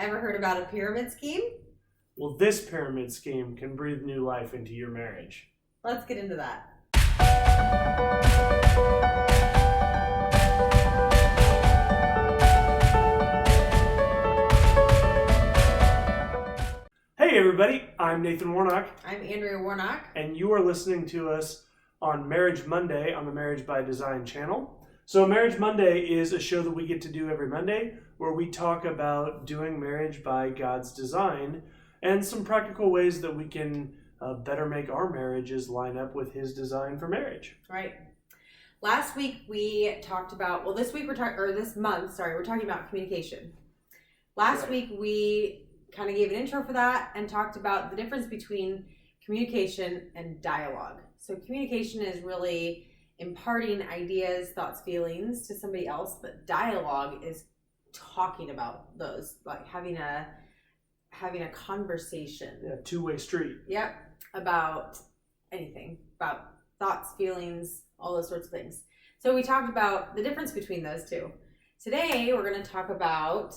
Ever heard about a pyramid scheme? Well, this pyramid scheme can breathe new life into your marriage. Let's get into that. Hey everybody, I'm Nathan Warnock. I'm Andrea Warnock. And you are listening to us on Marriage Monday on the Marriage by Design channel. So Marriage Monday is a show that we get to do every Monday where we talk about doing marriage by God's design and some practical ways that we can better make our marriages line up with His design for marriage. Right. Last week we talked about, this month, we're talking about communication. Last week we kind of gave an intro for that and talked about the difference between communication and dialogue. So communication is really imparting ideas, thoughts, feelings to somebody else, but dialogue is talking about those, like having a conversation. Yeah, two-way street. Yep, about anything, about thoughts, feelings, all those sorts of things. So we talked about the difference between those two. Today we're going to talk about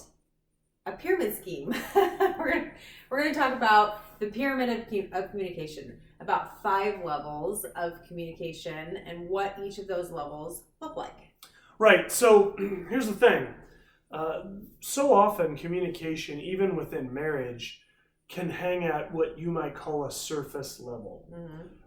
a pyramid scheme. we're going to talk about the pyramid of communication, about 5 levels of communication and what each of those levels look like. Right. So here's the thing. So often communication, even within marriage, can hang at what you might call a surface level,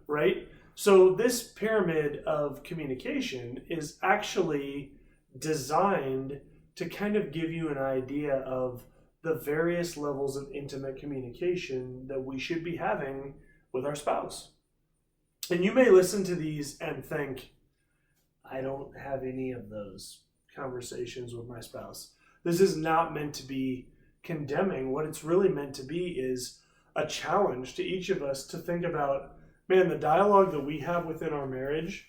right? So this pyramid of communication is actually designed to kind of give you an idea of the various levels of intimate communication that we should be having with our spouse. And you may listen to these and think, I don't have any of those conversations with my spouse. This is not meant to be condemning. What it's really meant to be is a challenge to each of us to think about, man, the dialogue that we have within our marriage,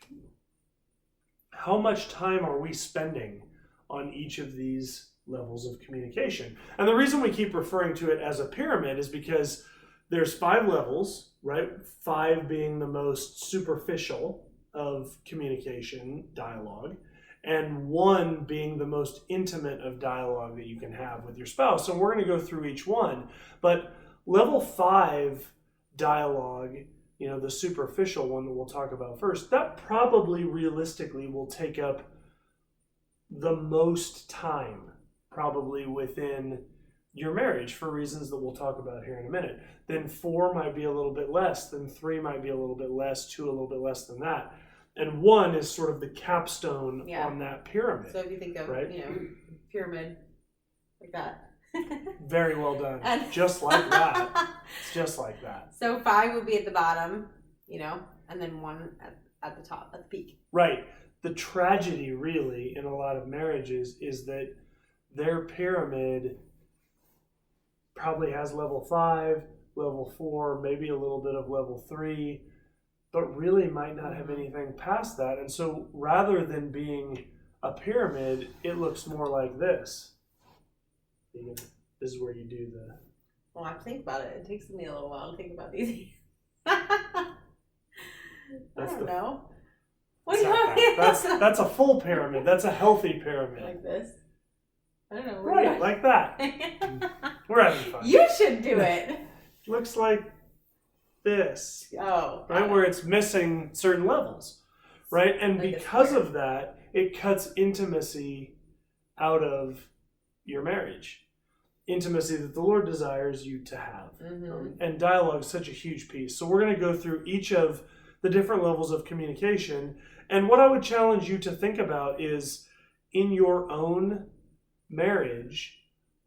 how much time are we spending on each of these levels of communication? And the reason we keep referring to it as a pyramid is because there's 5 levels, right? 5 being the most superficial of communication, dialogue, and 1 being the most intimate of dialogue that you can have with your spouse. So we're going to go through each one. But level 5 dialogue, the superficial one that we'll talk about first, that probably realistically will take up the most time probably within your marriage for reasons that we'll talk about here in a minute. Then 4 might be a little bit less, then 3 might be a little bit less, 2 a little bit less than that. And 1 is sort of the capstone on that pyramid. So if you think of, pyramid like that. Very well done. Just like that. It's just like that. So 5 would be at the bottom, and then 1 at the top, at the peak. Right. The tragedy really in a lot of marriages is that their pyramid probably has level 5, level 4, maybe a little bit of level 3, but really might not have anything past that. And so rather than being a pyramid, it looks more like this. This is where you do the... Well, I have to think about it. It takes me a little while to think about these. I don't know. What do you want? That's a full pyramid. That's a healthy pyramid. Like this? I don't know. Right, like that. We're having fun. You should do it. Looks like this. Oh. Right, where it's missing certain levels. Right? And like because of that, it cuts intimacy out of your marriage. Intimacy that the Lord desires you to have. And dialogue is such a huge piece. So we're going to go through each of the different levels of communication. And what I would challenge you to think about is, in your own marriage,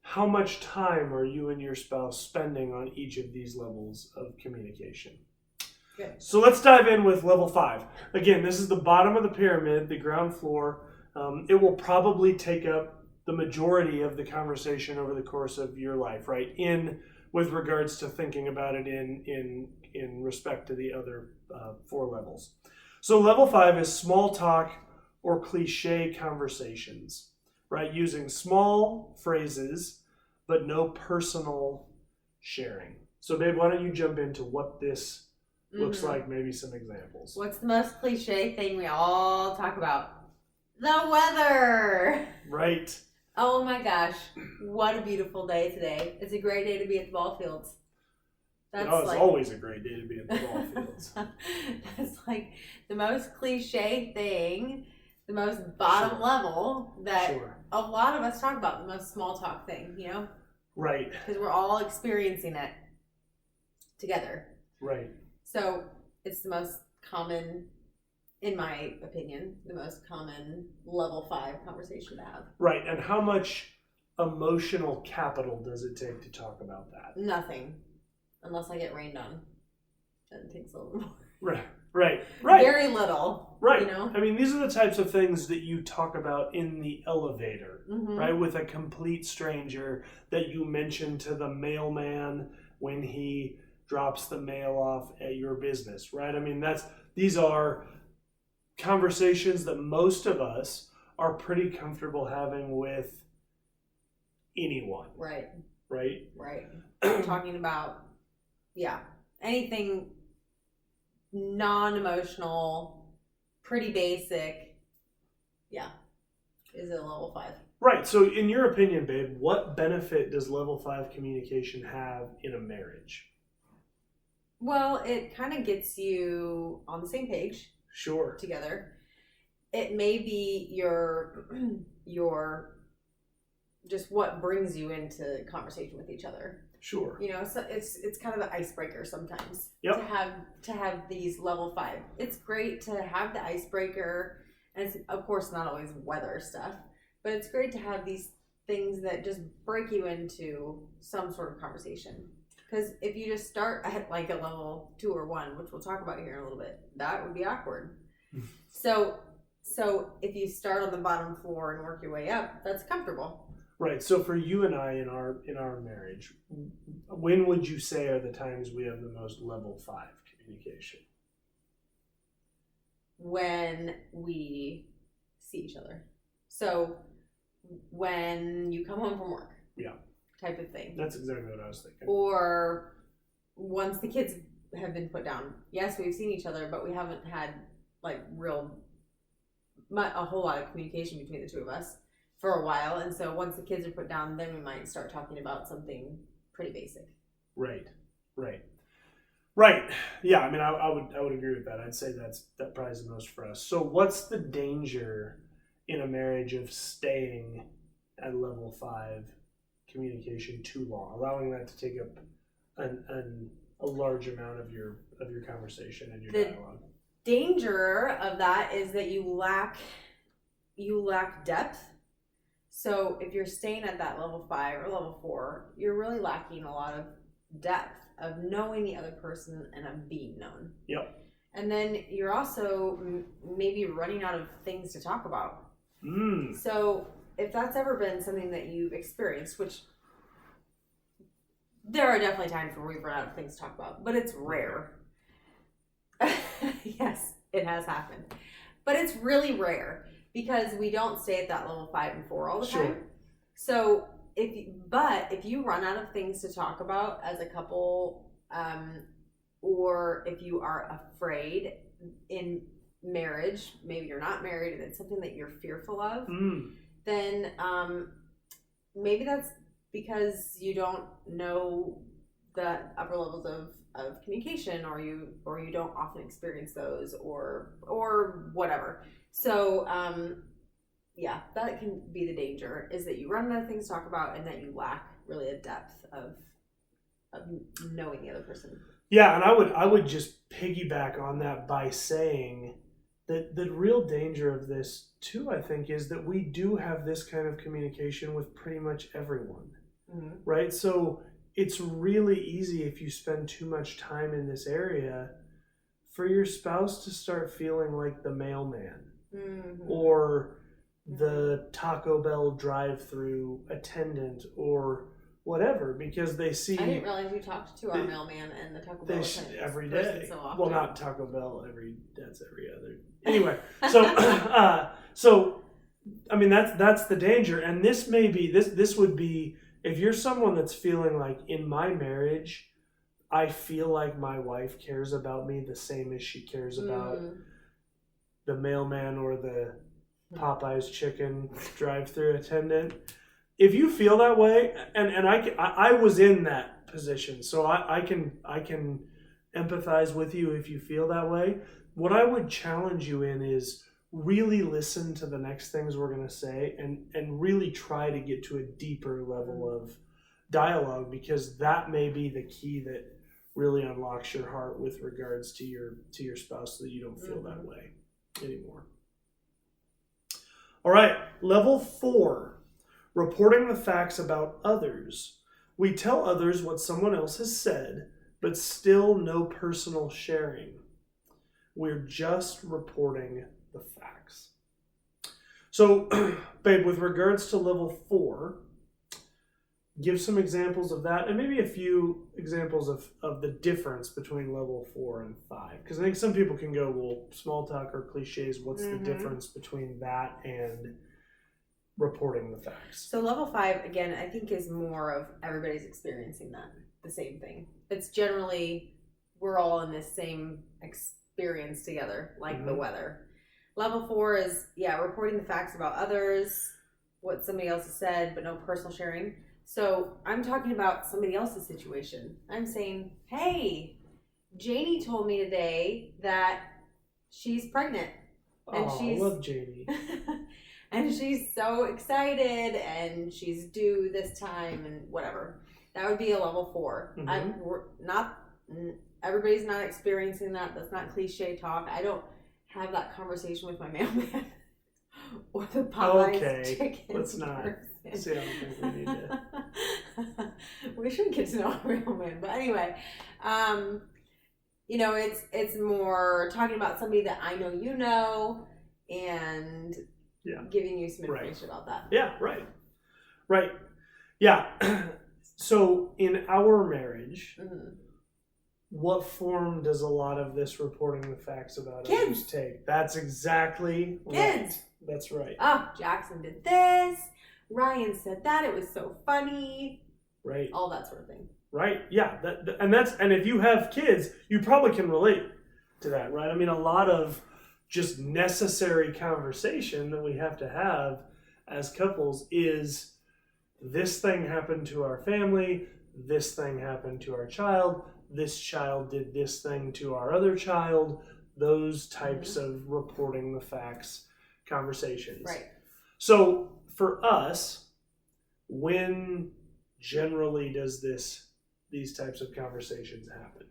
how much time are you and your spouse spending on each of these levels of communication? Good. So let's dive in with level 5. Again, this is the bottom of the pyramid, the ground floor. It will probably take up the majority of the conversation over the course of your life, right? With regards to thinking about it in respect to the other 4 levels. So level 5 is small talk or cliche conversations, right? Using small phrases, but no personal sharing. So babe, why don't you jump into what this looks like, maybe some examples. What's the most cliche thing we all talk about? The weather. Right. Oh my gosh, what a beautiful day today. It's a great day to be at the ball fields. It's always a great day to be at the ball fields. That's like the most cliche thing, the most bottom level that a lot of us talk about, the most small talk thing, you know? Right. Because we're all experiencing it together. Right. So it's the most common, in my opinion, the most common level 5 conversation to have. Right. And how much emotional capital does it take to talk about that? Nothing. Unless I get rained on. Then it takes a little more. Right. Very little. Right. You know? I mean, these are the types of things that you talk about in the elevator, right? With a complete stranger that you mention to the mailman when he drops the mail off at your business, right? I mean, these are conversations that most of us are pretty comfortable having with anyone. Right. Right? Right. Talking about, anything non-emotional, pretty basic, is a level 5. Right. So in your opinion, babe, what benefit does level 5 communication have in a marriage? Well, it kind of gets you on the same page. Sure. Together. It may be your just what brings you into conversation with each other. Sure. You know, so it's kind of the icebreaker sometimes. Yep. To have these level 5. It's great to have the icebreaker, and it's of course not always weather stuff, but it's great to have these things that just break you into some sort of conversation. Because if you just start at like a level 2 or 1, which we'll talk about here in a little bit, that would be awkward. So if you start on the bottom floor and work your way up, that's comfortable. Right. So for you and I in our marriage, when would you say are the times we have the most level 5 communication? When we see each other. So when you come home from work. Yeah. Type of thing. That's exactly what I was thinking. Or once the kids have been put down. Yes, we've seen each other, but we haven't had like a whole lot of communication between the two of us for a while. And so once the kids are put down, then we might start talking about something pretty basic. Right. Yeah, I mean, I would agree with that. I'd say that probably is the most for us. So what's the danger in a marriage of staying at level 5 communication too long, allowing that to take up a large amount of your conversation and your dialogue? Danger of that is that you lack depth. So if you're staying at that level 5 or level 4, you're really lacking a lot of depth of knowing the other person and of being known. Yep. And then you're also maybe running out of things to talk about. So if that's ever been something that you've experienced, which there are definitely times where we've run out of things to talk about, but it's rare. Yes, it has happened. But it's really rare because we don't stay at that level 5 and 4 all the time. So if you run out of things to talk about as a couple, or if you are afraid in marriage, maybe you're not married and it's something that you're fearful of, then maybe that's because you don't know the upper levels of communication, or you don't often experience those, or whatever. So that can be the danger, is that you run out of things to talk about and that you lack really a depth of knowing the other person. Yeah, and I would just piggyback on that by saying that the real danger of this too, I think, is that we do have this kind of communication with pretty much everyone, right? So it's really easy, if you spend too much time in this area, for your spouse to start feeling like the mailman or the Taco Bell drive-through attendant or whatever, because they see... I didn't realize you talked to our mailman and the Taco Bell attendant every day. So often. Well, not Taco Bell that's every other. Anyway, so I mean that's the danger, and this may be this would be, if you're someone that's feeling like, in my marriage, I feel like my wife cares about me the same as she cares about the mailman or the Popeye's chicken drive-through attendant. if you feel that way, and I was in that position, so I can empathize with you if you feel that way. What I would challenge you in is really listen to the next things we're going to say, and really try to get to a deeper level of dialogue, because that may be the key that really unlocks your heart with regards to your spouse, so that you don't feel that way anymore. All right, level 4, reporting the facts about others. We tell others what someone else has said, but still no personal sharing. We're just reporting the facts. So, babe, with regards to level 4, give some examples of that, and maybe a few examples of the difference between level 4 and 5. Because I think some people can go, well, small talk or cliches, what's the difference between that and reporting the facts? So level 5, again, I think is more of everybody's experiencing the same thing. It's generally, we're all in this same experience together, like the weather. Level 4 is, reporting the facts about others, what somebody else has said, but no personal sharing. So I'm talking about somebody else's situation. I'm saying, hey, Janie told me today that she's pregnant. And I love Janie. And she's so excited, and she's due this time and whatever. That would be a level 4. Everybody's not experiencing that. That's not cliche talk. I don't have that conversation with my mailman or the Popeyes chicken. Let's not. See, I don't think we need to. We should get to know a real man, but anyway, it's more talking about somebody that I know you know, and giving you some information about that. Yeah, right. Yeah. So in our marriage, what form does a lot of this reporting the facts about others take? That's exactly kids. Right. That's right. Oh, Jackson did this. Ryan said that. It was so funny. Right. All that sort of thing. Right. Yeah. And if you have kids, you probably can relate to that, right? I mean, a lot of just necessary conversation that we have to have as couples is, this thing happened to our family, this thing happened to our child, this child did this thing to our other child, those types of reporting the facts conversations. Right. So for us, when generally does these types of conversations happen?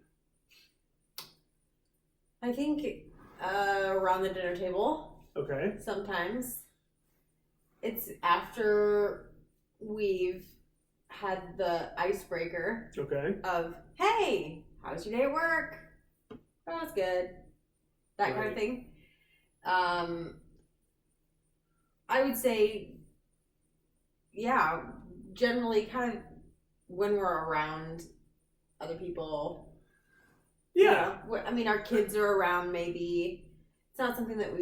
I think around the dinner table. Okay. Sometimes. It's after we've had the icebreaker of, hey, how's your day at work? Oh, it's good. That kind of thing. I would say, generally kind of when we're around other people. Yeah. I mean, our kids are around, maybe. It's not something that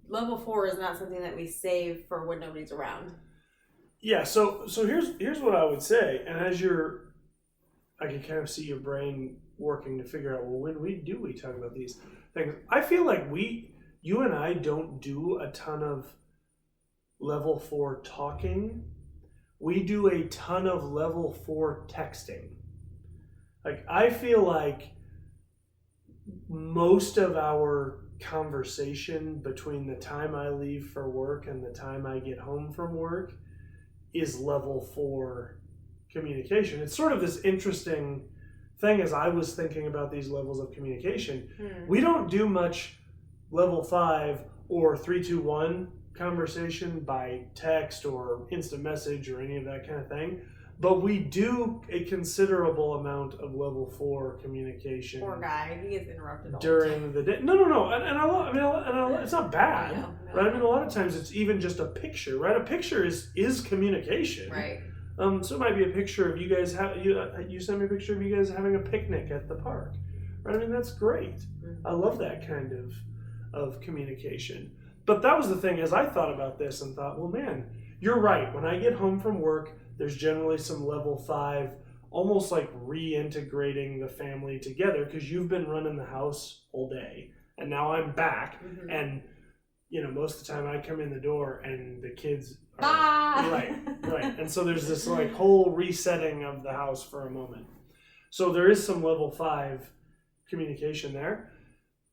level 4 is not something that we save for when nobody's around. Yeah, so here's what I would say, and I can kind of see your brain working to figure out, well, when we talk about these things. I feel like you and I don't do a ton of level 4 talking. We do a ton of level 4 texting. Like, I feel like most of our conversation between the time I leave for work and the time I get home from work is level 4 communication. It's sort of this interesting thing as I was thinking about these levels of communication. We don't do much level 5 or 3-2-1 conversation by text or instant message or any of that kind of thing, but we do a considerable amount of level 4 communication. Poor guy, he gets interrupted all during the day. No, and it's not bad, right? I mean, a lot of times it's even just a picture, right? A picture is communication, right? So it might be a picture of you guys you send me a picture of you guys having a picnic at the park, right? I mean, that's great. I love that kind of communication. But that was the thing, as I thought about this and thought, well, man, you're right. When I get home from work, there's generally some level 5, almost like reintegrating the family together, because you've been running the house all day and now I'm back. And most of the time I come in the door and the kids Bye. Right. And so there's this like whole resetting of the house for a moment. So there is some level 5 communication there,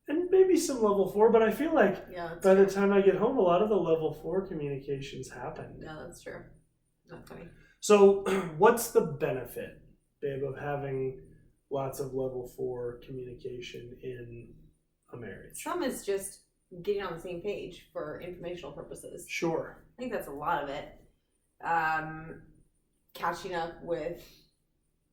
and maybe some level 4. But I feel like by the time I get home, a lot of the level 4 communications happened. Yeah, that's true. That's funny. So what's the benefit, babe, of having lots of level 4 communication in a marriage? Some is just getting on the same page for informational purposes. Sure. I think that's a lot of it. Catching up with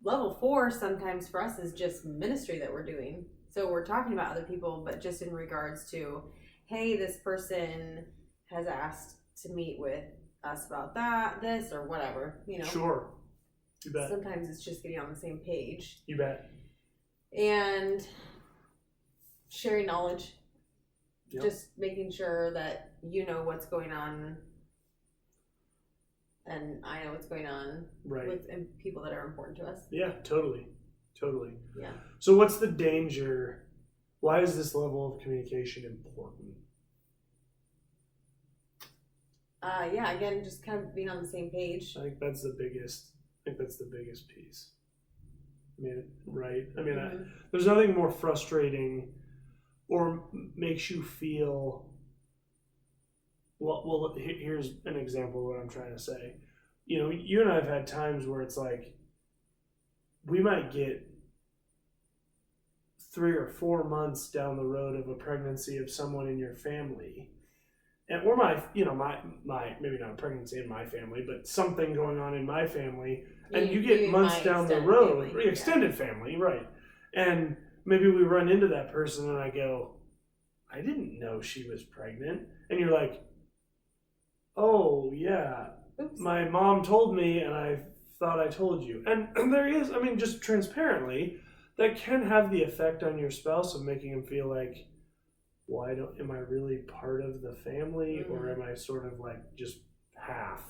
level 4 sometimes for us is just ministry that we're doing. So we're talking about other people, but just in regards to, hey, this person has asked to meet with us about this, or whatever, Sure. You bet. Sometimes it's just getting on the same page. You bet. And sharing knowledge. Yep. Just making sure that you know what's going on and I know what's going on with people that are important to us. Yeah, totally. Yeah. So what's the danger? Why is this level of communication important? Again, just kind of being on the same page. I think that's the biggest piece. There's nothing more frustrating or makes you feel, well, here's an example of what I'm trying to say. You and I have had times where it's like, we might get 3 or 4 months down the road of a pregnancy of someone in your family, or my maybe not a pregnancy in my family, but something going on in my family, and you get months down the road, extended family, right? And maybe we run into that person and I go, I didn't know she was pregnant. And you're like, oh yeah, oops, my mom told me and I thought I told you. And there is, just transparently, that can have the effect on your spouse of making him feel like, am I really part of the family, or am I sort of like just half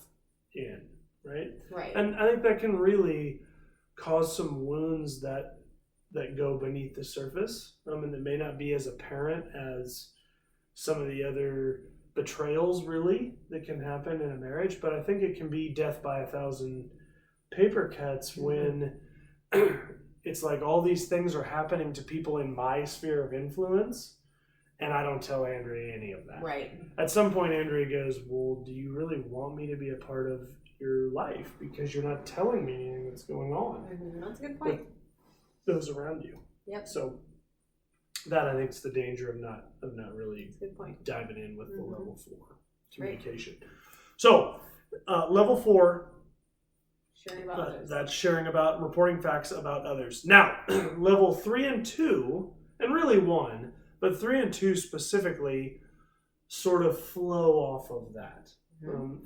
in, right? Right. And I think that can really cause some wounds that go beneath the surface, and that may not be as apparent as some of the other betrayals really that can happen in a marriage. But I think it can be death by 1,000 paper cuts when it's like all these things are happening to people in my sphere of influence, and I don't tell Andrea any of that. Right. At some point, Andrea goes, well, do you really want me to be a part of your life? Because you're not telling me anything that's going on. Mm-hmm. That's a good point. With those around you. Yep. So that, I think, is the danger of not really good point. diving in with the level 4 communication. Right. So level 4, sharing about others. That's sharing about, reporting facts about others. Now, level 3 and 2, and really 1, but 3 and 2 specifically sort of flow off of that.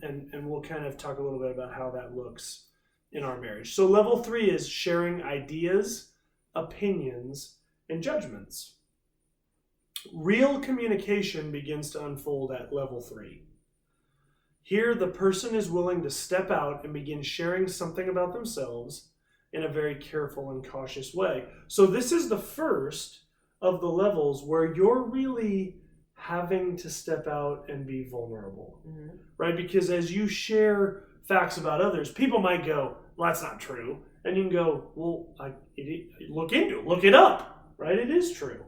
And we'll kind of talk a little bit about how that looks in our marriage. So level 3 is sharing ideas, opinions, and judgments. Real communication begins to unfold at level 3. Here, the person is willing to step out and begin sharing something about themselves in a very careful and cautious way. So this is the first of the levels where you're really having to step out and be vulnerable, right? Because as you share facts about others, people might go, well, that's not true. And you can go, well, look it up, right? It is true.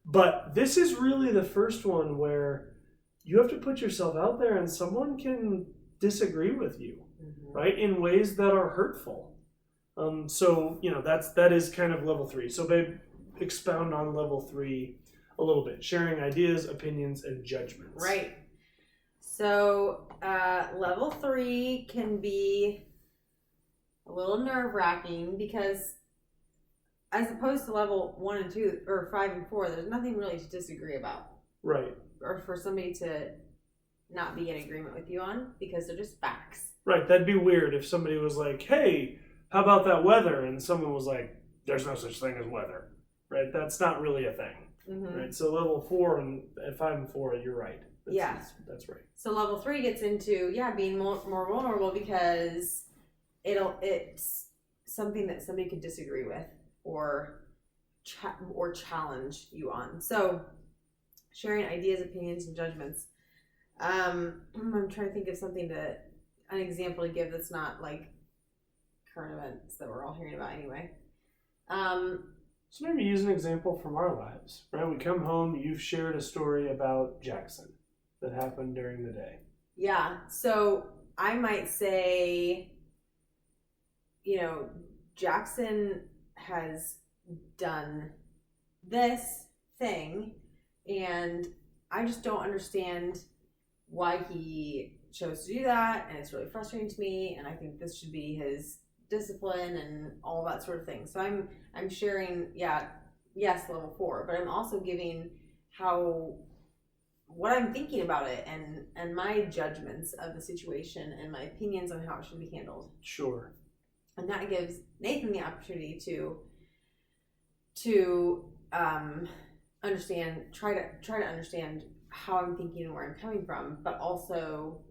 But this is really the first one where you have to put yourself out there and someone can disagree with you, right? In ways that are hurtful. So, that is kind of level 3. So babe, expound on level 3 a little bit. Sharing ideas, opinions, and judgments. Right. So level 3 can be a little nerve-wracking because as opposed to level 1 and 2 or 5 and 4, there's nothing really to disagree about. Right. Or for somebody to not be in agreement with you on, because they're just facts. Right. That'd be weird if somebody was like, hey, how about that weather? And someone was like, there's no such thing as weather. Right. That's not really a thing. Right. So level 4 and 5 and 4, you're right. That's right. So level 3 gets into, being more vulnerable because it's something that somebody could disagree with or challenge you on. So sharing ideas, opinions, and judgments. I'm trying to think of an example to give that's not like current events that we're all hearing about anyway. So maybe use an example from our lives, right? We come home, you've shared a story about Jackson that happened during the day. Yeah. So I might say, Jackson has done this thing, and I just don't understand why he chose to do that, and it's really frustrating to me, and I think this should be his discipline and all that sort of thing. So I'm sharing, yes, level 4, but I'm also giving what I'm thinking about it and my judgments of the situation and my opinions on how it should be handled. Sure. And that gives Nathan the opportunity to understand, try to understand how I'm thinking and where I'm coming from, but also,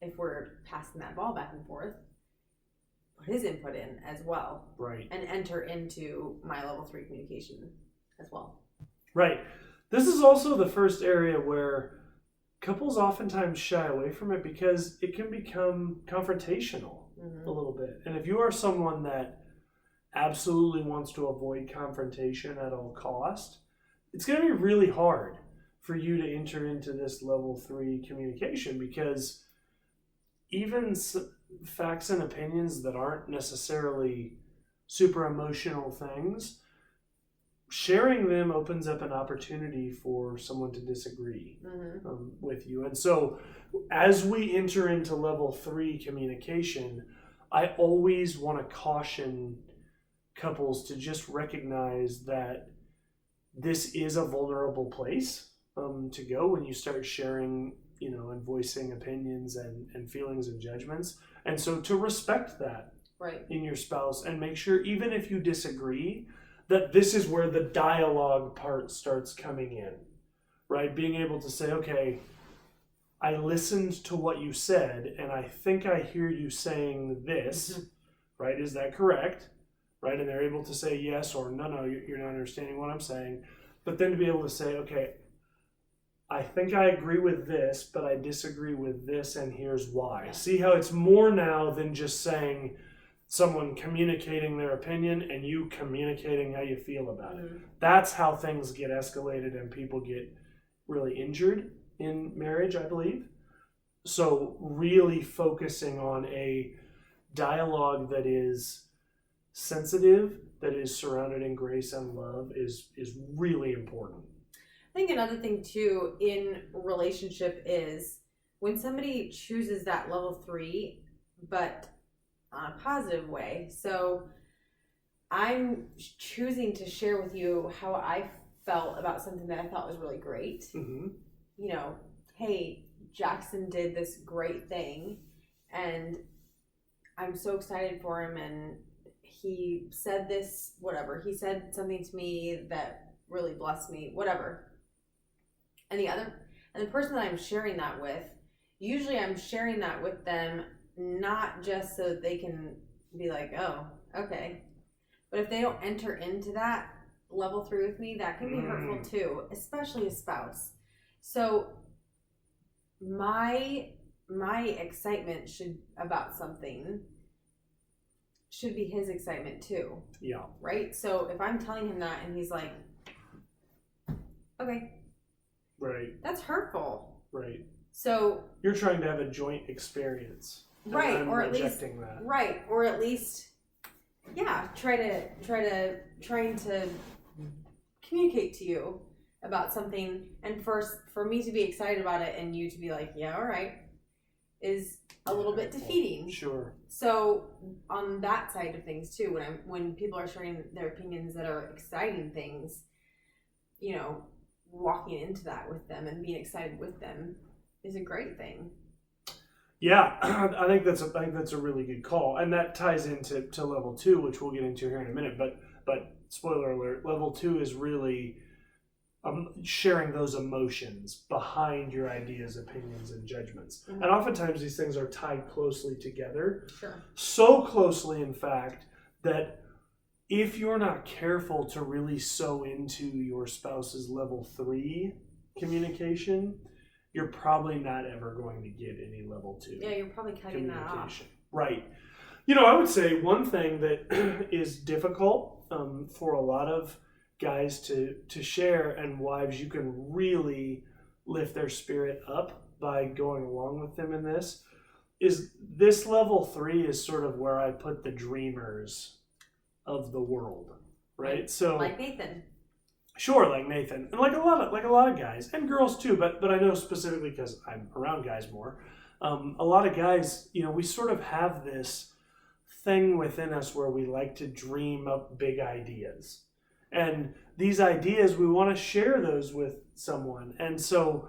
if we're passing that ball back and forth, put his input in as well. Right. And enter into my level 3 communication as well. Right. This is also the first area where couples oftentimes shy away from it because it can become confrontational a little bit. And if you are someone that absolutely wants to avoid confrontation at all cost, it's going to be really hard for you to enter into this level 3 communication, because even facts and opinions that aren't necessarily super emotional things, sharing them opens up an opportunity for someone to disagree with you. And so as we enter into level 3 communication, I always want to caution couples to just recognize that this is a vulnerable place to go when you start sharing, and voicing opinions and feelings and judgments. And so to respect that in your spouse, and make sure, even if you disagree, that this is where the dialogue part starts coming in, right? Being able to say, okay, I listened to what you said, and I think I hear you saying this, right? Is that correct? Right? And they're able to say yes or no, you're not understanding what I'm saying. But then to be able to say, okay, I think I agree with this, but I disagree with this, and here's why. See how it's more now than just saying someone communicating their opinion and you communicating how you feel about it. That's how things get escalated and people get really injured in marriage, I believe. So really focusing on a dialogue that is sensitive, that is surrounded in grace and love is really important. I think another thing too in relationship is when somebody chooses that level 3, but on a positive way. So I'm choosing to share with you how I felt about something that I thought was really great. Hey, Jackson did this great thing, and I'm so excited for him, and he said this, whatever. He said something to me that really blessed me, whatever. And the person that I'm sharing that with, usually I'm sharing that with them not just so that they can be like, oh, okay. But if they don't enter into that level 3 with me, that can be hurtful too, especially a spouse. So my excitement about something should be his excitement too. Yeah. Right? So if I'm telling him that and he's like, okay. Right. That's hurtful. Right. So you're trying to have a joint experience. Right. I'm or at least that. Right. Or at least trying to communicate to you about something, and for me to be excited about it and you to be like, yeah, all right, is a little bit defeating. Sure. So on that side of things too, when people are sharing their opinions that are exciting things, walking into that with them and being excited with them is a great thing. Yeah, I think that's a really good call, and that ties into level 2, which we'll get into here in a minute. But spoiler alert, level 2 is really sharing those emotions behind your ideas, opinions, and judgments. And oftentimes these things are tied closely together. Sure. So closely, in fact, that if you're not careful to really sow into your spouse's level 3 communication, you're probably not ever going to get any level 2 Yeah, you're probably cutting that off. communication. Right. I would say one thing that is difficult for a lot of guys to share, and wives, you can really lift their spirit up by going along with them in this, is this level 3 is sort of where I put the dreamers of the world, right? So like Nathan. Sure, like Nathan, and like a lot of guys and girls too, but I know specifically because I'm around guys more. A lot of guys, we sort of have this thing within us where we like to dream up big ideas, and these ideas we want to share those with someone, and so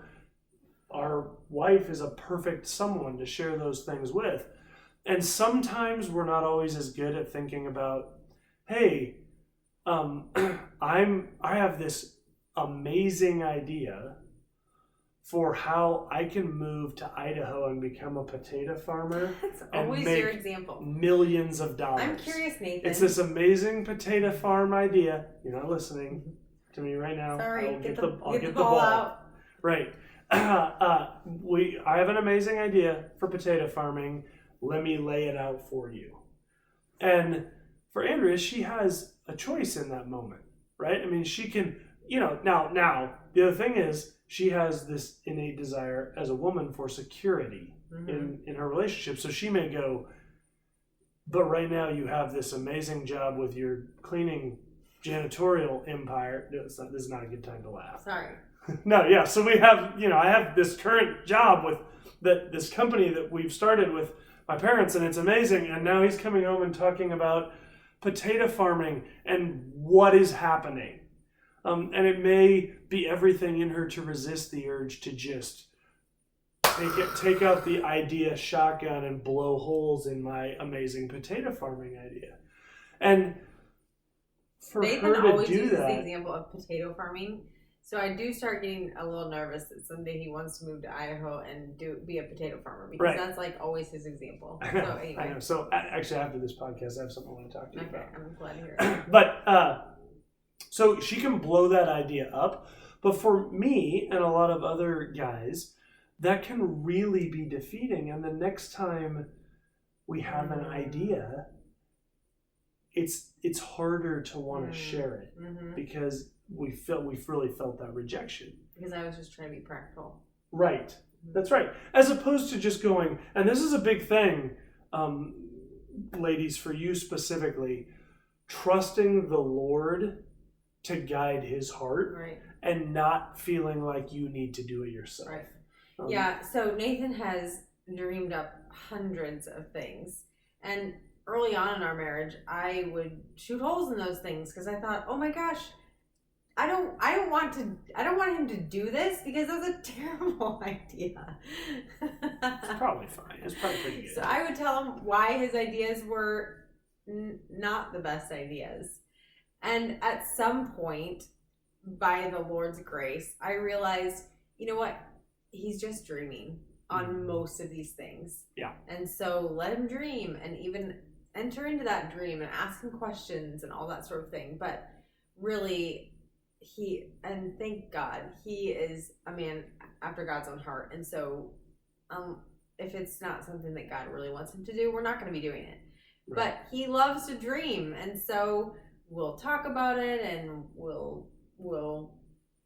our wife is a perfect someone to share those things with. And sometimes we're not always as good at thinking about, hey, I have this amazing idea for how I can move to Idaho and become a potato farmer. That's and always make your example. millions of dollars. I'm curious, Nathan. It's this amazing potato farm idea. You're not listening to me right now. Sorry, I'll get the the ball out. Right. I have an amazing idea for potato farming. Let me lay it out for you. And for Andrea, she has a choice in that moment, right? I mean, she can, now the other thing is she has this innate desire as a woman for security in her relationship. So she may go, but right now you have this amazing job with your cleaning janitorial empire. This is not a good time to laugh. Sorry. No, yeah. So we have, I have this current job with this company that we've started with my parents, and it's amazing. And now he's coming home and talking about potato farming and what is happening. And it may be everything in her to resist the urge to just take out the idea shotgun and blow holes in my amazing potato farming idea. And for Nathan her to always do uses that, the example of potato farming. So I do start getting a little nervous that someday he wants to move to Idaho and be a potato farmer, because Right. that's like always his example. I know, So anyway. I know. So actually, after this podcast, I have something I want to talk to you Okay, about. I'm glad to hear it. But so she can blow that idea up. But for me and a lot of other guys, that can really be defeating. And the next time we have an idea, it's harder to want to share it because we've really felt that rejection. Because I was just trying to be practical. Right. That's right. As opposed to just going, and this is a big thing, ladies, for you specifically, trusting the Lord to guide his heart, Right. and not feeling like you need to do it yourself. Right. Yeah, so Nathan has dreamed up hundreds of things. And early on in our marriage, I would shoot holes in those things because I thought, oh my gosh, I don't want him to do this because that's a terrible idea. It's probably fine. It's probably pretty good. So I would tell him why his ideas were not the best ideas. And at some point, by the Lord's grace, I realized, you know what? He's just dreaming on most of these things. Yeah. And so let him dream and even enter into that dream and ask him questions and all that sort of thing. But really, and thank God, he is a man after God's own heart. And so if it's not something that God really wants him to do, we're not going to be doing it. Right. But he loves to dream. And so we'll talk about it and we'll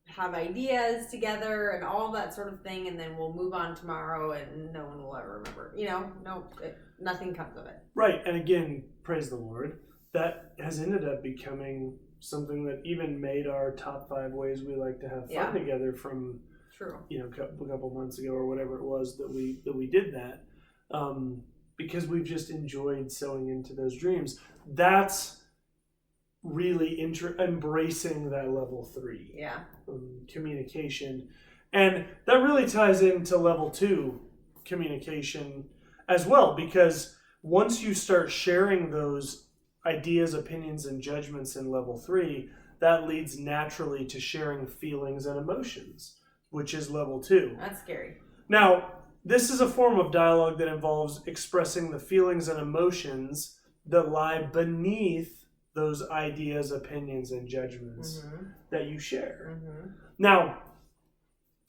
have ideas together and all that sort of thing. And then we'll move on tomorrow and no one will ever remember. Nothing comes of it. Right. And again, praise the Lord. That has ended up becoming something that even made our top 5 ways we like to have fun together from, a couple months ago or whatever it was that we did that, because we've just enjoyed sowing into those dreams. That's really embracing that level 3 communication, and that really ties into level 2 communication as well, because once you start sharing those ideas, opinions, and judgments in level 3, that leads naturally to sharing feelings and emotions, which is level 2. That's scary. Now, this is a form of dialogue that involves expressing the feelings and emotions that lie beneath those ideas, opinions, and judgments that you share. Now,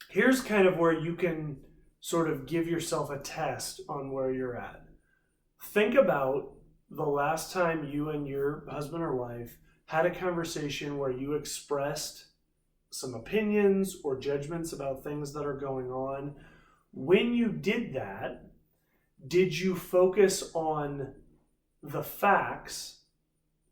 here's kind of where you can sort of give yourself a test on where you're at. Think about the last time you and your husband or wife had a conversation where you expressed some opinions or judgments about things that are going on. When you did that, did you focus on the facts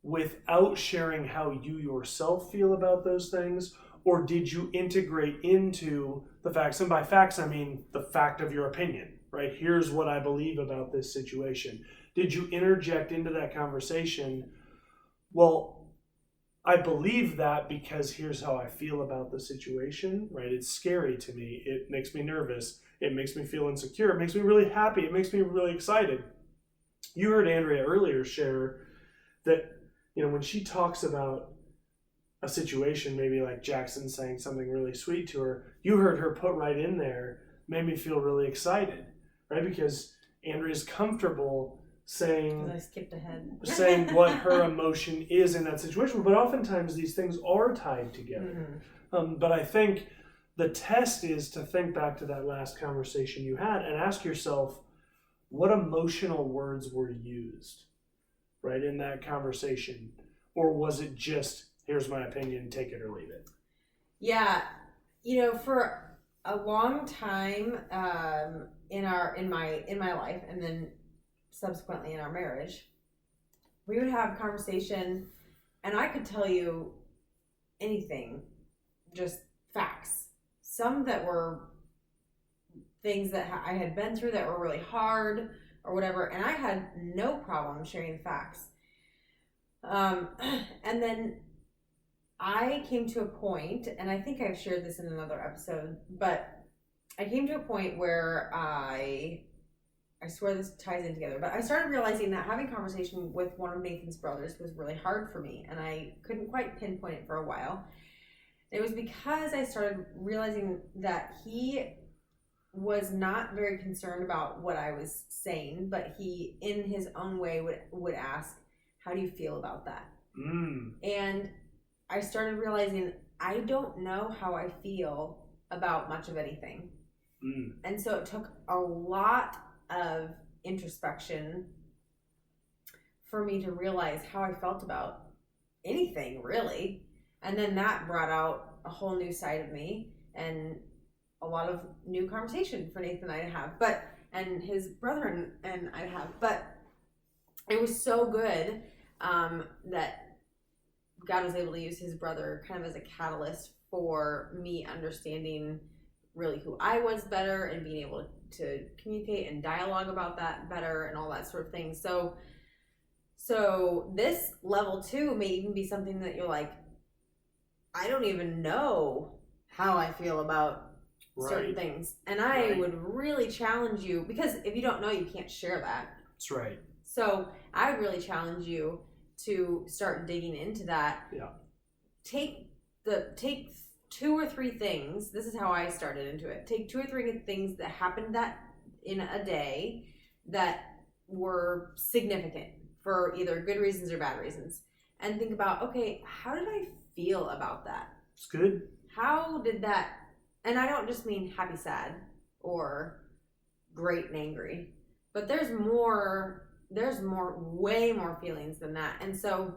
without sharing how you yourself feel about those things? Or did you integrate into the facts? And by facts, I mean the fact of your opinion, right? Here's what I believe about this situation. Did you interject into that conversation? Well, I believe that because here's how I feel about the situation, right? It's scary to me. It makes me nervous. It makes me feel insecure. It makes me really happy. It makes me really excited. You heard Andrea earlier share that, when she talks about a situation, maybe like Jackson saying something really sweet to her, you heard her put right in there, made me feel really excited, right? Because Andrea's comfortable saying, I skipped ahead. saying what her emotion is in that situation. But oftentimes these things are tied together. But I think the test is to think back to that last conversation you had and ask yourself, what emotional words were used, right, in that conversation? Or was it just, here's my opinion, take it or leave it? Yeah, for a long time in my life, and then subsequently in our marriage, we would have conversation, and I could tell you anything, just facts. Some that were things that I had been through that were really hard or whatever, and I had no problem sharing the facts. And then I came to a point, and I think I've shared this in another episode, but I came to a point where I swear this ties in together, but I started realizing that having a conversation with one of Nathan's brothers was really hard for me, and I couldn't quite pinpoint it for a while. It was because I started realizing that he was not very concerned about what I was saying, but he, in his own way, would ask, how do you feel about that? And I started realizing I don't know how I feel about much of anything. And so it took a lot of introspection for me to realize how I felt about anything, really. And then that brought out a whole new side of me and a lot of new conversation for Nathan and I to have, and his brother and I to have. But it was so good that God was able to use his brother kind of as a catalyst for me understanding really who I was better and being able to communicate and dialogue about that better and all that sort of thing. So this level 2 may even be something that you're like, I don't even know how I feel about certain things. And I would really challenge you, because if you don't know, you can't share that. That's right. So I really challenge you to start digging into that. Yeah. Take 2 or 3 things. This is how I started into it. Take 2 or 3 things that happened that in a day that were significant for either good reasons or bad reasons, and think about, okay, how did I feel about that? It's good. How did that? And I don't just mean happy, sad, or great and angry, but there's way more feelings than that. And so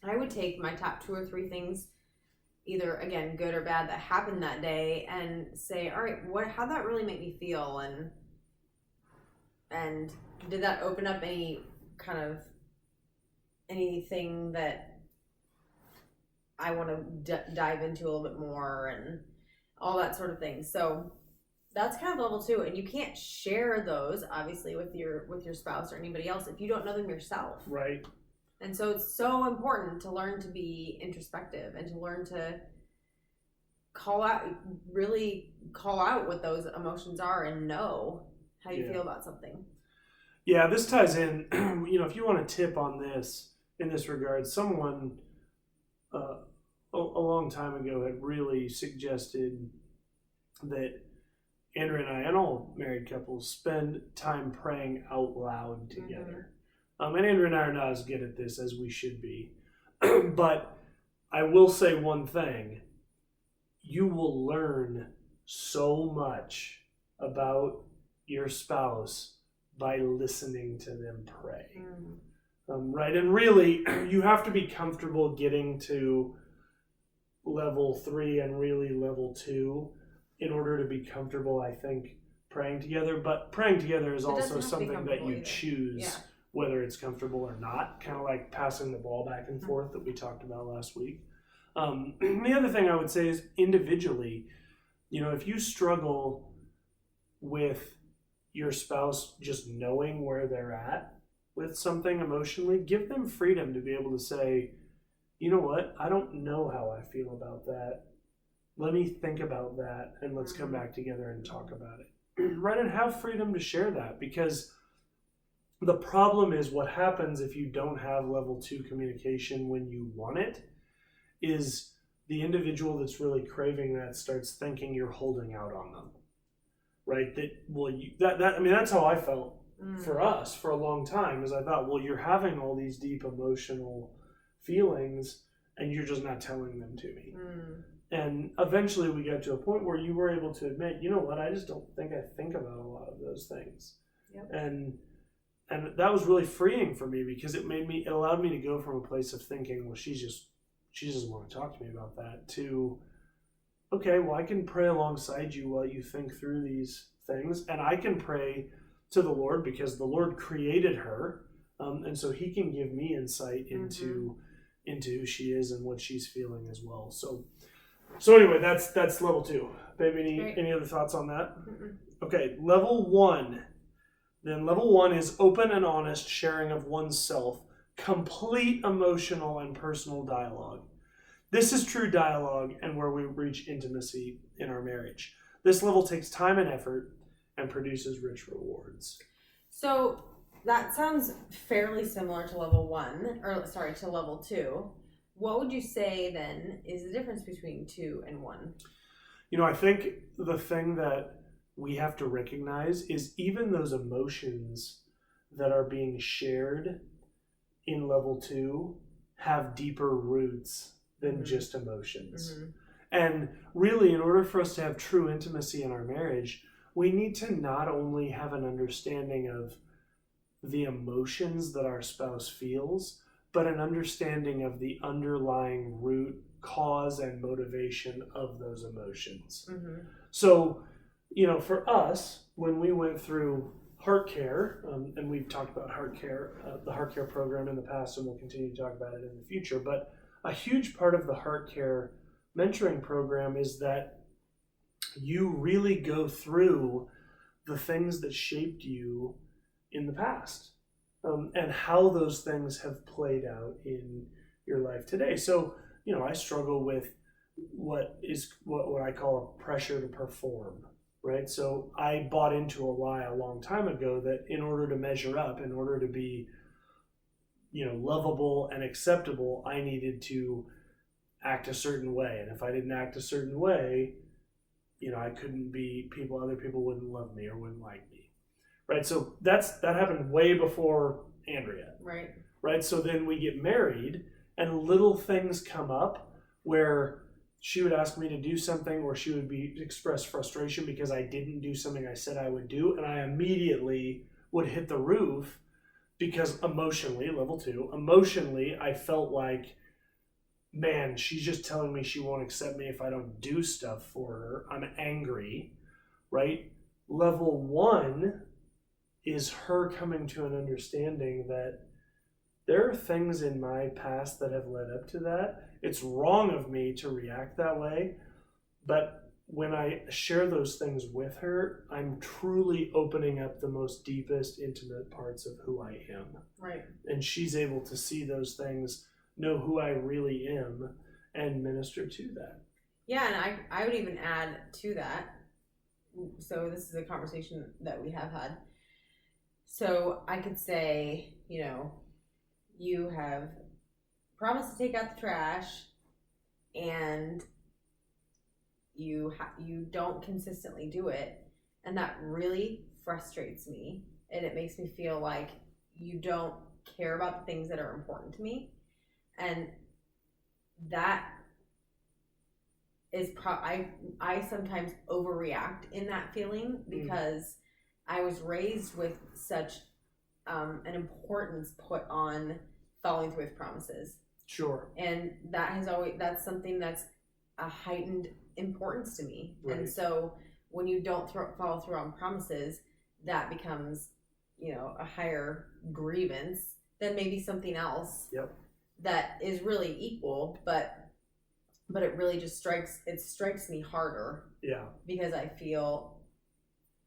I would take my top 2 or 3 things, either, again, good or bad, that happened that day, and say, all right, how'd that really make me feel? And did that open up anything that I want to dive into a little bit more, and all that sort of thing. So that's kind of level 2, and you can't share those obviously with your spouse or anybody else if you don't know them yourself. Right. And so it's so important to learn to be introspective and to learn to really call out what those emotions are and know how you feel about something. Yeah, this ties in, if you want a tip on this, in this regard, someone a long time ago had really suggested that Andrea and I, and all married couples, spend time praying out loud together. And Andrea and I are not as good at this as we should be. But I will say one thing. You will learn so much about your spouse by listening to them pray. Right? And really, you have to be comfortable getting to level 3 and really level 2 in order to be comfortable, I think, praying together. But praying together is also something that you choose whether it's comfortable or not, kind of like passing the ball back and forth that we talked about last week. The other thing I would say is individually, if you struggle with your spouse just knowing where they're at with something emotionally, give them freedom to be able to say, you know what, I don't know how I feel about that. Let me think about that and let's come back together and talk about it. Right? And have freedom to share that, because the problem is what happens if you don't have level 2 communication when you want it is the individual that's really craving that starts thinking you're holding out on them. Right? That's how I felt for us for a long time, is I thought, well, you're having all these deep emotional feelings and you're just not telling them to me. And eventually we got to a point where you were able to admit, you know what, I just don't think I think about a lot of those things. Yep. And that was really freeing for me, because it allowed me to go from a place of thinking, well, she doesn't want to talk to me about that, to, okay, well, I can pray alongside you while you think through these things, and I can pray to the Lord because the Lord created her, and so He can give me insight into who she is and what she's feeling as well. So anyway, that's level 2. Babe, any other thoughts on that? Okay, level 1. Then level 1 is open and honest sharing of oneself, complete emotional and personal dialogue. This is true dialogue and where we reach intimacy in our marriage. This level takes time and effort and produces rich rewards. So that sounds fairly similar to level 1, to level 2. What would you say then is the difference between 2 and 1? I think the thing that we have to recognize is even those emotions that are being shared in level 2 have deeper roots than just emotions. And really, in order for us to have true intimacy in our marriage, we need to not only have an understanding of the emotions that our spouse feels, but an understanding of the underlying root cause and motivation of those emotions. So, for us, when we went through Heart Care, and we've talked about Heart Care, the Heart Care program in the past, and we'll continue to talk about it in the future, but a huge part of the Heart Care mentoring program is that you really go through the things that shaped you in the past, and how those things have played out in your life today. So, I struggle with what I call a pressure to perform, right? So I bought into a lie a long time ago that in order to measure up, in order to be, lovable and acceptable, I needed to act a certain way. And if I didn't act a certain way, I couldn't be other people wouldn't love me or wouldn't like me. Right? So that happened way before Andrea. Right. Right? So then we get married and little things come up where she would ask me to do something, or she would express frustration because I didn't do something I said I would do, and I immediately would hit the roof because emotionally, level 2, I felt like, man, she's just telling me she won't accept me if I don't do stuff for her. I'm angry, right? Level 1 is her coming to an understanding that there are things in my past that have led up to that. It's wrong of me to react that way, but when I share those things with her, I'm truly opening up the most deepest, intimate parts of who I am. Right. And she's able to see those things, know who I really am, and minister to that. Yeah, and I would even add to that. So this is a conversation that we have had. So I could say, you have promised to take out the trash, and you don't consistently do it, and that really frustrates me, and it makes me feel like you don't care about the things that are important to me, and that I sometimes overreact in that feeling because I was raised with such an importance put on following through with promises. Sure. And that's something that's a heightened importance to me. Right. And so when you don't follow through on promises, that becomes, a higher grievance than maybe something else. Yep. That is really equal, but it really just strikes me harder. Yeah. Because I feel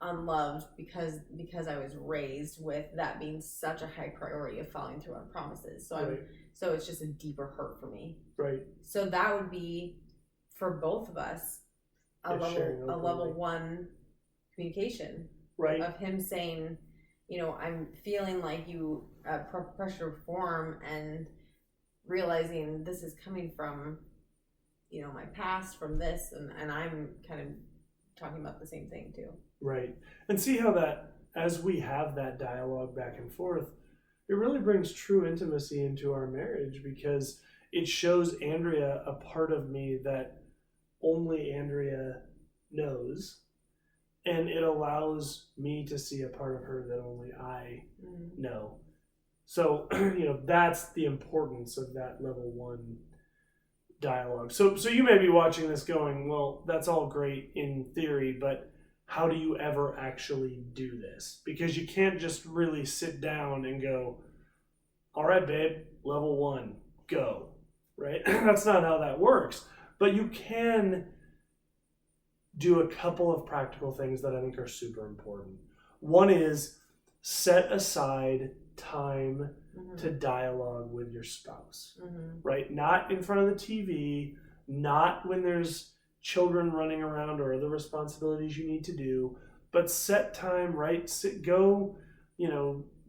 unloved because I was raised with that being such a high priority of following through on promises. So so it's just a deeper hurt for me. Right. So that would be for both of us a level 1 communication. Right. Of him saying, I'm feeling like you pressure to perform, and realizing this is coming from, my past, from this, and I'm kind of talking about the same thing too. Right. And see how that, as we have that dialogue back and forth, it really brings true intimacy into our marriage, because it shows Andrea a part of me that only Andrea knows, and it allows me to see a part of her that only I know. So, that's the importance of that level 1 dialogue. So you may be watching this going, well, that's all great in theory, but how do you ever actually do this? Because you can't just really sit down and go, all right, babe, level 1, go, right? That's not how that works. But you can do a couple of practical things that I think are super important. One is set aside time to dialogue with your spouse, right? Not in front of the TV, not when there's children running around or other responsibilities you need to do, but set time, right? Go,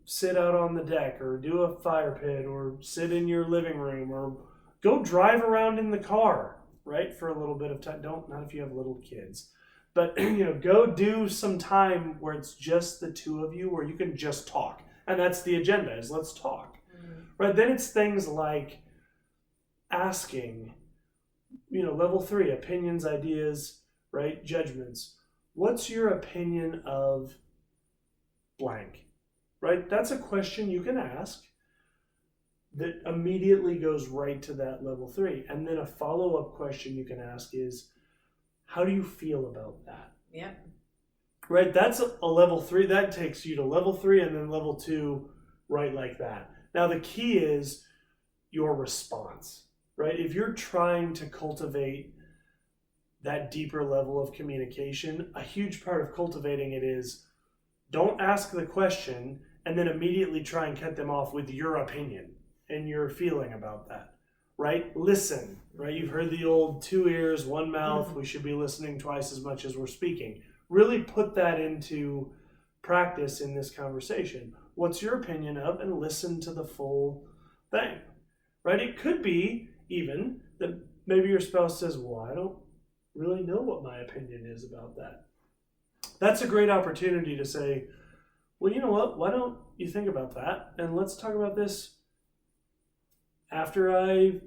sit out on the deck, or do a fire pit, or sit in your living room, or go drive around in the car, right? For a little bit of time. Not if you have little kids, but go do some time where it's just the two of you, where you can just talk. And that's the agenda, is let's talk, right? Then it's things like asking, level 3, opinions, ideas, right? Judgments. What's your opinion of blank, right? That's a question you can ask that immediately goes right to that level 3. And then a follow-up question you can ask is, how do you feel about that? Yep. Right, that's a level 3. That takes you to level 3 and then level 2, right, like that. Now the key is your response, right? If you're trying to cultivate that deeper level of communication, a huge part of cultivating it is don't ask the question and then immediately try and cut them off with your opinion and your feeling about that, right? Listen, right? You've heard the old 2 ears, 1 mouth. We should be listening twice as much as we're speaking. Really put that into practice in this conversation. What's your opinion of, and listen to the full thing, right? It could be even that maybe your spouse says, well, I don't really know what my opinion is about that. That's a great opportunity to say, well, you know what? Why don't you think about that? And let's talk about this after I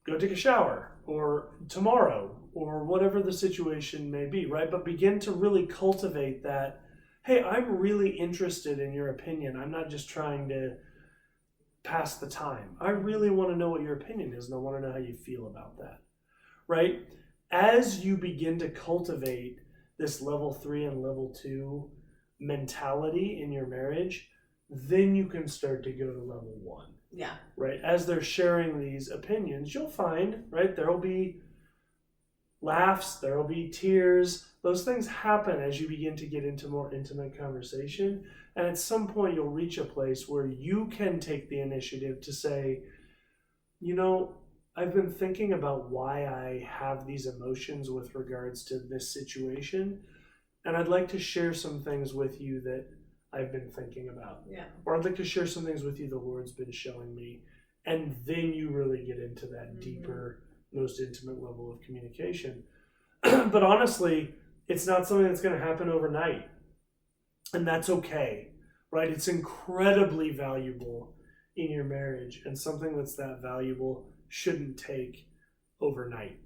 go take a shower, or tomorrow, or whatever the situation may be, right? But begin to really cultivate that, hey, I'm really interested in your opinion. I'm not just trying to pass the time. I really want to know what your opinion is, and I want to know how you feel about that, right? As you begin to cultivate this level 3 and level 2 mentality in your marriage, then you can start to go to level 1. Yeah. Right? As they're sharing these opinions, you'll find, right, there'll be laughs, there'll be tears. Those things happen as you begin to get into more intimate conversation. And at some point, you'll reach a place where you can take the initiative to say, I've been thinking about why I have these emotions with regards to this situation, and I'd like to share some things with you that I've been thinking about. Yeah. Or I'd like to share some things with you the Lord's been showing me. And then you really get into that deeper, most intimate level of communication. But honestly, it's not something that's going to happen overnight. And that's okay, right? It's incredibly valuable in your marriage, and something that's that valuable shouldn't take overnight.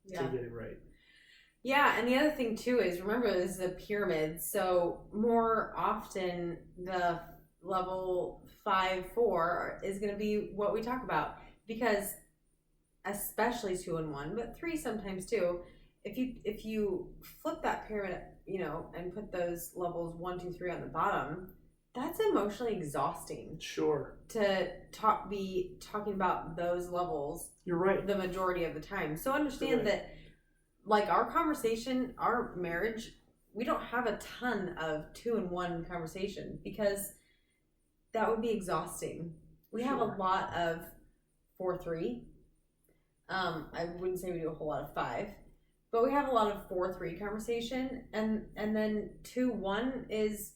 to get it right. Yeah, and the other thing too is, remember, this is a pyramid, so more often the level 5-4 is going to be what we talk about, because especially 2 and 1, but 3 sometimes too. If you flip that pyramid, and put those levels 1, 2, 3 on the bottom, that's emotionally exhausting. Sure. To be talking about those levels. You're right. The majority of the time. So understand that, like, our conversation, our marriage, we don't have a ton of 2 and 1 conversation, because that would be exhausting. We have a lot of 4-3. I wouldn't say we do a whole lot of 5, but we have a lot of 4-3 conversation, and then 2-1 is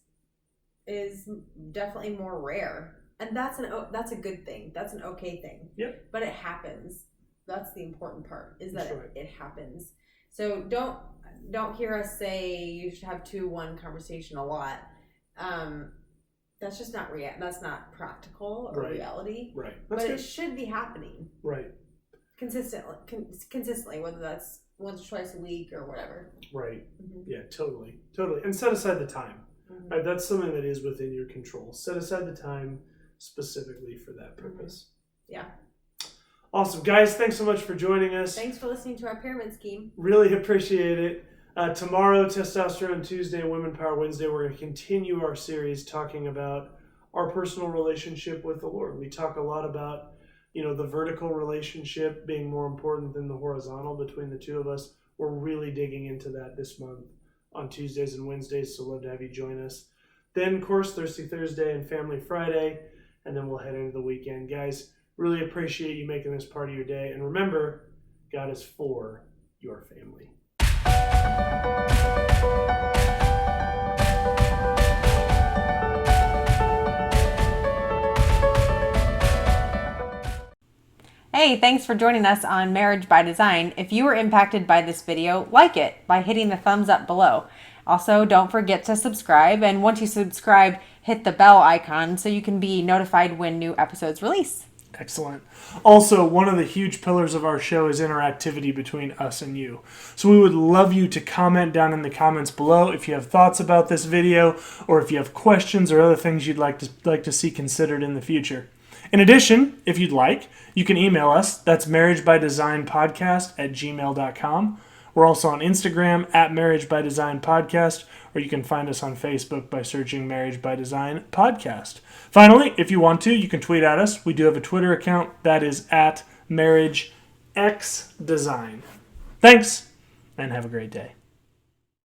definitely more rare, and that's a good thing. That's an okay thing. Yep. But it happens. That's the important part, is that it happens. So don't hear us say you should have 2-1 conversation a lot. That's just not that's not practical or reality. Right. But it should be happening. Right. Consistently, whether that's once or twice a week or whatever. Right. Mm-hmm. Yeah, totally. And set aside the time. Mm-hmm. Right. That's something that is within your control. Set aside the time specifically for that purpose. Mm-hmm. Yeah. Awesome. Guys, thanks so much for joining us. Thanks for listening to our pyramid scheme. Really appreciate it. Tomorrow, Testosterone Tuesday and Women Power Wednesday, we're going to continue our series talking about our personal relationship with the Lord. We talk a lot about, the vertical relationship being more important than the horizontal between the two of us. We're really digging into that this month on Tuesdays and Wednesdays, so love to have you join us. Then, of course, Thirsty Thursday and Family Friday, and then we'll head into the weekend. Guys, really appreciate you making this part of your day. And remember, God is for your family. Hey, thanks for joining us on Marriage by Design. If you were impacted by this video, like it by hitting the thumbs up below. Also, don't forget to subscribe, and once you subscribe, hit the bell icon so you can be notified when new episodes release. Excellent. Also, one of the huge pillars of our show is interactivity between us and you. So we would love you to comment down in the comments below if you have thoughts about this video, or if you have questions or other things you'd like to see considered in the future. In addition, if you'd like, you can email us. That's marriagebydesignpodcast@gmail.com. We're also on Instagram @marriagebydesignpodcast, or you can find us on Facebook by searching Marriage by Design Podcast. Finally, if you want to, you can tweet at us. We do have a Twitter account that is @MarriageXDesign. Thanks, and have a great day.